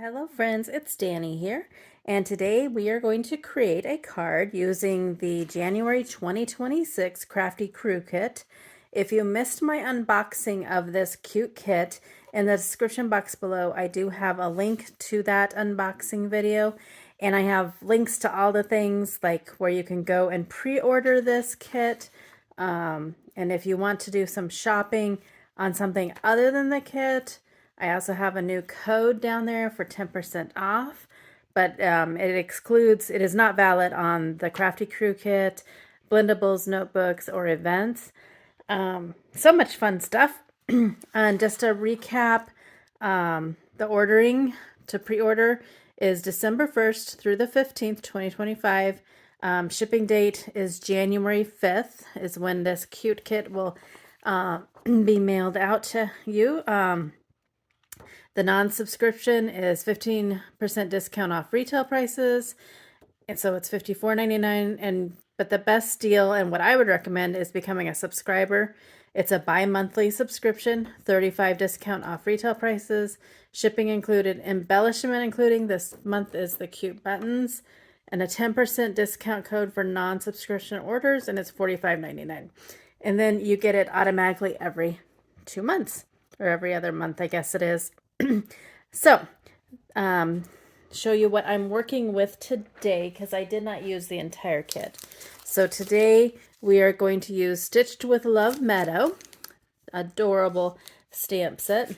Hello friends, it's Danny here, and today we are going to create a card using the January 2026 Crafty Crew Kit. If you missed my unboxing of this cute kit, in the description box below I do have a link to that unboxing video, and I have links to all the things like where you can go and pre-order this kit, and if you want to do some shopping on something other than the kit, I also have a new code down there for 10% off, but it is not valid on the Crafty Crew Kit, blendables, notebooks, or events. So much fun stuff. And just to recap, the ordering to pre-order is December 1st through the 15th, 2025. Shipping date is January 5th is when this cute kit will be mailed out to you. The non-subscription is 15% discount off retail prices, and so it's $54.99. But the best deal and what I would recommend is becoming a subscriber. It's a bi-monthly subscription, 35% discount off retail prices, shipping included, embellishment including. This month is the cute buttons, and a 10% discount code for non-subscription orders, and it's $45.99. And then you get it automatically every 2 months, or every other month, I guess it is. So, show you what I'm working with today, because I did not use the entire kit. So today we are going to use Stitched with Love Meadow, adorable stamp set.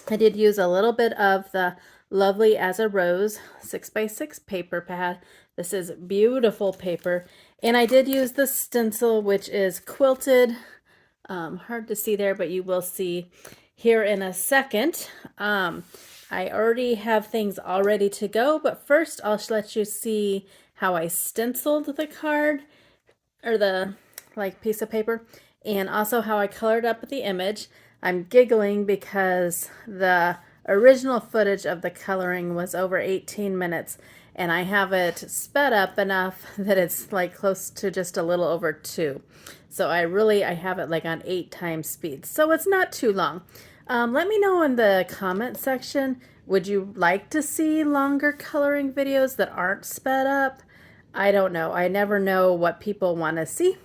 I did use a little bit of the Lovely as a Rose 6x6 paper pad. This is beautiful paper, and I did use the stencil, which is quilted. Hard to see there, but you will see here in a second. I already have things all ready to go, but first I'll let you see how I stenciled the card, or the piece of paper, and also how I colored up the image. I'm giggling because the original footage of the coloring was over 18 minutes, and I have it sped up enough that it's close to just a little over 2. So I have it on 8 times speed. So it's not too long. Let me know in the comment section, would you like to see longer coloring videos that aren't sped up? I don't know. I never know what people want to see.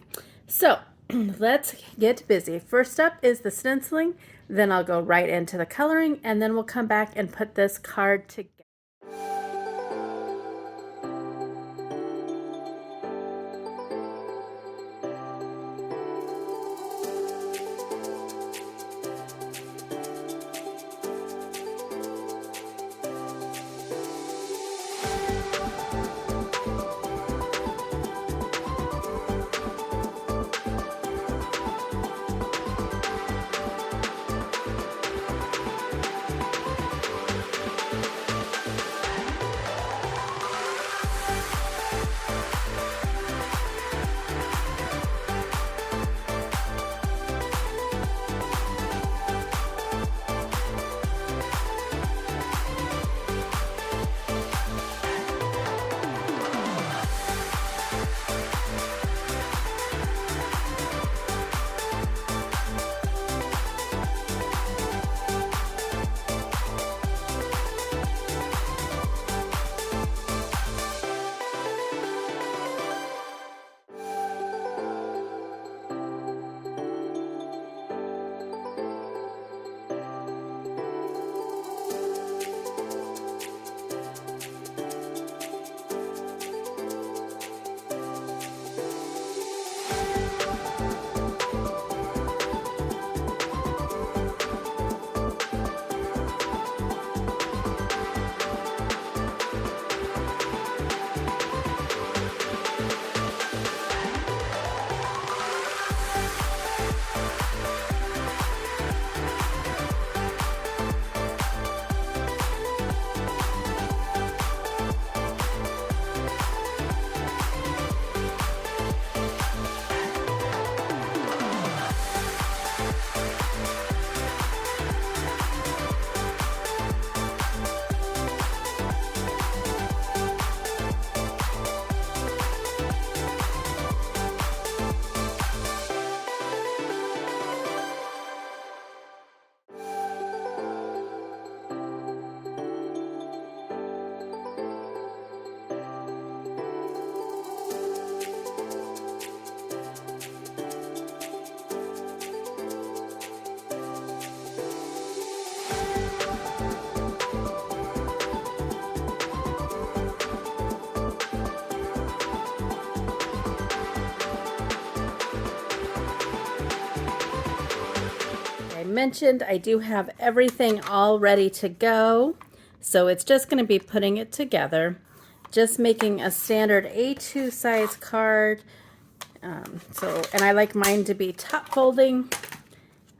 So let's get busy. First up is the stenciling, then I'll go right into the coloring, and then we'll come back and put this card together. mentioned, I do have everything all ready to go. So it's just going to be putting it together. Just making a standard A2 size card. And I like mine to be top folding.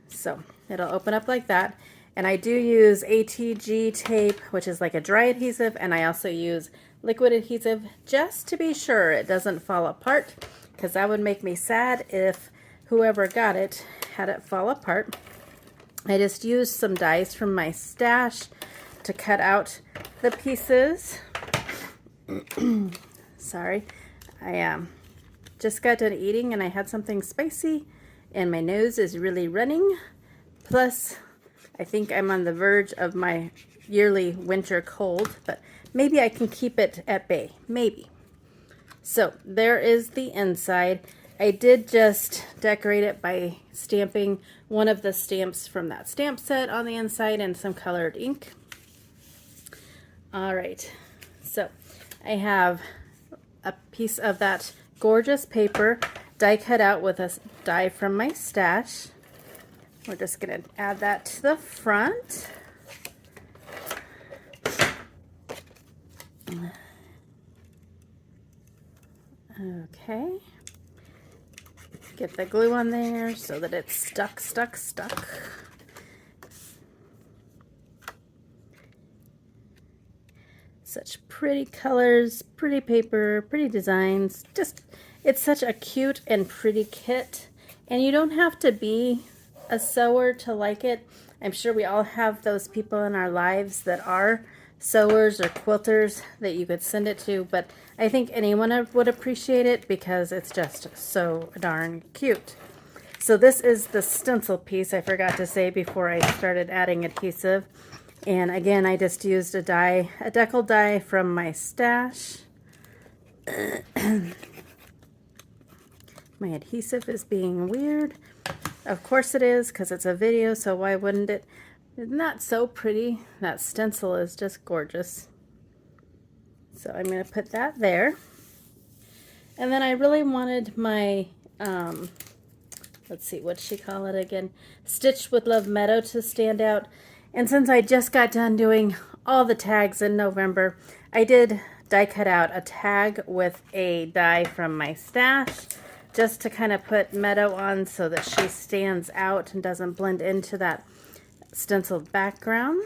So it'll open up like that. And I do use ATG tape, which is like a dry adhesive, and I also use liquid adhesive just to be sure it doesn't fall apart, because that would make me sad if whoever got it had it fall apart. I just used some dies from my stash to cut out the pieces. Sorry, I just got done eating and I had something spicy and my nose is really running. Plus, I think I'm on the verge of my yearly winter cold, but maybe I can keep it at bay, maybe. So there is the inside. I did just decorate it by stamping one of the stamps from that stamp set on the inside and some colored ink. All right, so I have a piece of that gorgeous paper die cut out with a die from my stash. We're just going to add that to the front. Okay. Get the glue on there so that it's stuck. Such pretty colors, pretty paper, pretty designs. Just, it's such a cute and pretty kit. And you don't have to be a sewer to like it. I'm sure we all have those people in our lives that are sewers or quilters that you could send it to, but I think anyone would appreciate it because it's just so darn cute. So this is the stencil piece I forgot to say before I started adding adhesive. And again, I just used a die, a decal die from my stash. My adhesive is being weird. Of course it is, because it's a video, so why wouldn't it? Isn't that so pretty? That stencil is just gorgeous. So I'm going to put that there. And then I really wanted my, let's see, what'd she call it again? Stitch with Love Meadow to stand out. And since I just got done doing all the tags in November, I did die cut out a tag with a die from my stash, just to kind of put Meadow on so that she stands out and doesn't blend into that stenciled background.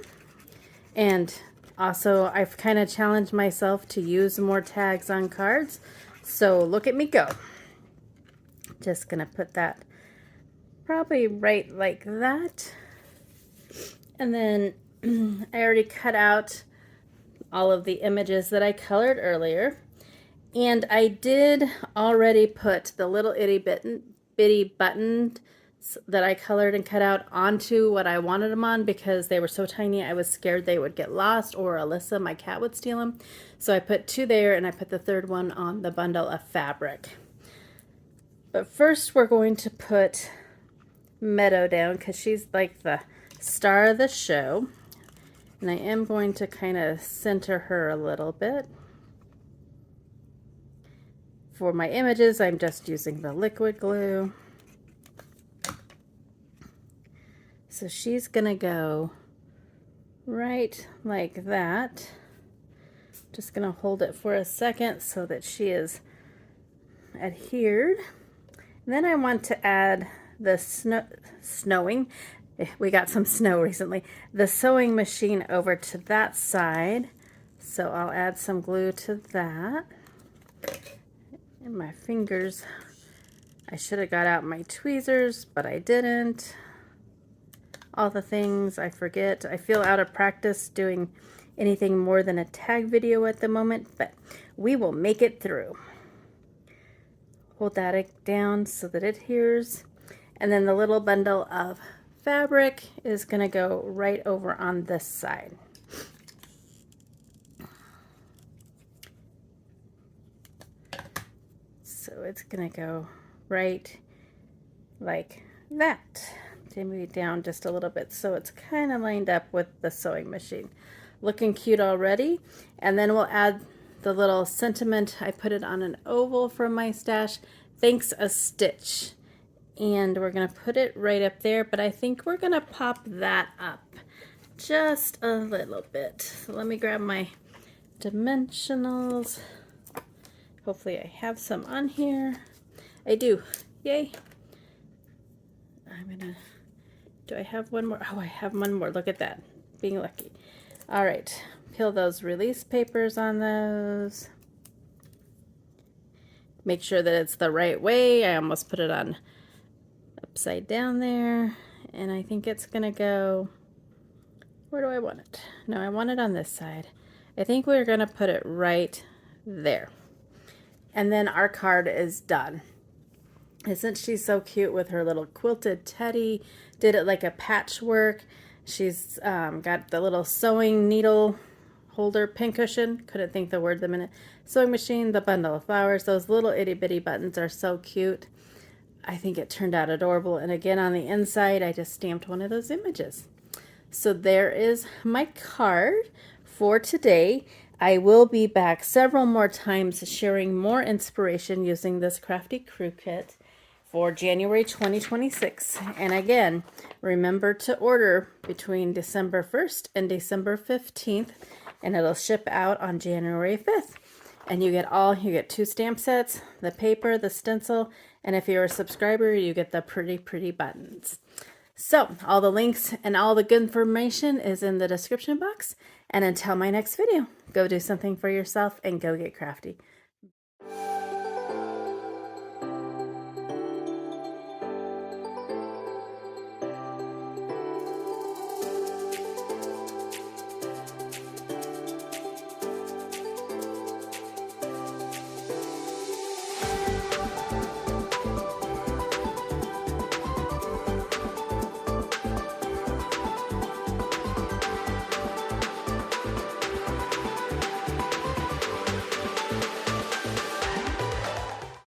And also, I've kind of challenged myself to use more tags on cards. So look at me go. Just gonna put that probably right like that. And then I already cut out all of the images that I colored earlier. And I did already put the little itty bitty buttons that I colored and cut out onto what I wanted them on, because they were so tiny I was scared they would get lost or Alyssa, my cat, would steal them. So I put two there and I put the third one on the bundle of fabric. But first we're going to put Meadow down because she's like the star of the show. And I am going to kind of center her a little bit. For my images, I'm just using the liquid glue. So she's gonna go right like that. Just gonna hold it for a second so that she is adhered. And then I want to add the snowing. We got some snow recently. The sewing machine over to that side. So I'll add some glue to that. And my fingers, I should have got out my tweezers, but I didn't. All the things I forget. I feel out of practice doing anything more than a tag video at the moment, but we will make it through. Hold that down so that it adheres. And then the little bundle of fabric is going to go right over on this side. So it's going to go right like that. Move it down just a little bit so it's kind of lined up with the sewing machine. Looking cute already. And then we'll add the little sentiment. I put it on an oval from my stash. Thanks a stitch. And we're going to put it right up there, but I think we're going to pop that up just a little bit. So let me grab my dimensionals. Hopefully I have some on here. I do. Yay. Do I have one more? Oh, I have one more. Look at that. Being lucky. All right. Peel those release papers on those. Make sure that it's the right way. I almost put it on upside down there. And I think it's going to go... Where do I want it? No, I want it on this side. I think we're going to put it right there. And then our card is done. Isn't she so cute with her little quilted teddy? Did it like a patchwork. She's got the little sewing needle holder pincushion. Couldn't think the word the minute. Sewing machine, the bundle of flowers. Those little itty bitty buttons are so cute. I think it turned out adorable. And again, on the inside, I just stamped one of those images. So there is my card for today. I will be back several more times sharing more inspiration using this Crafty Crew Kit for January 2026. And again, remember to order between December 1st and December 15th, and it'll ship out on January 5th. And you get 2 stamp sets, the paper, the stencil, and if you're a subscriber, you get the pretty buttons. So all the links and all the good information is in the description box. And until my next video, go do something for yourself and go get crafty.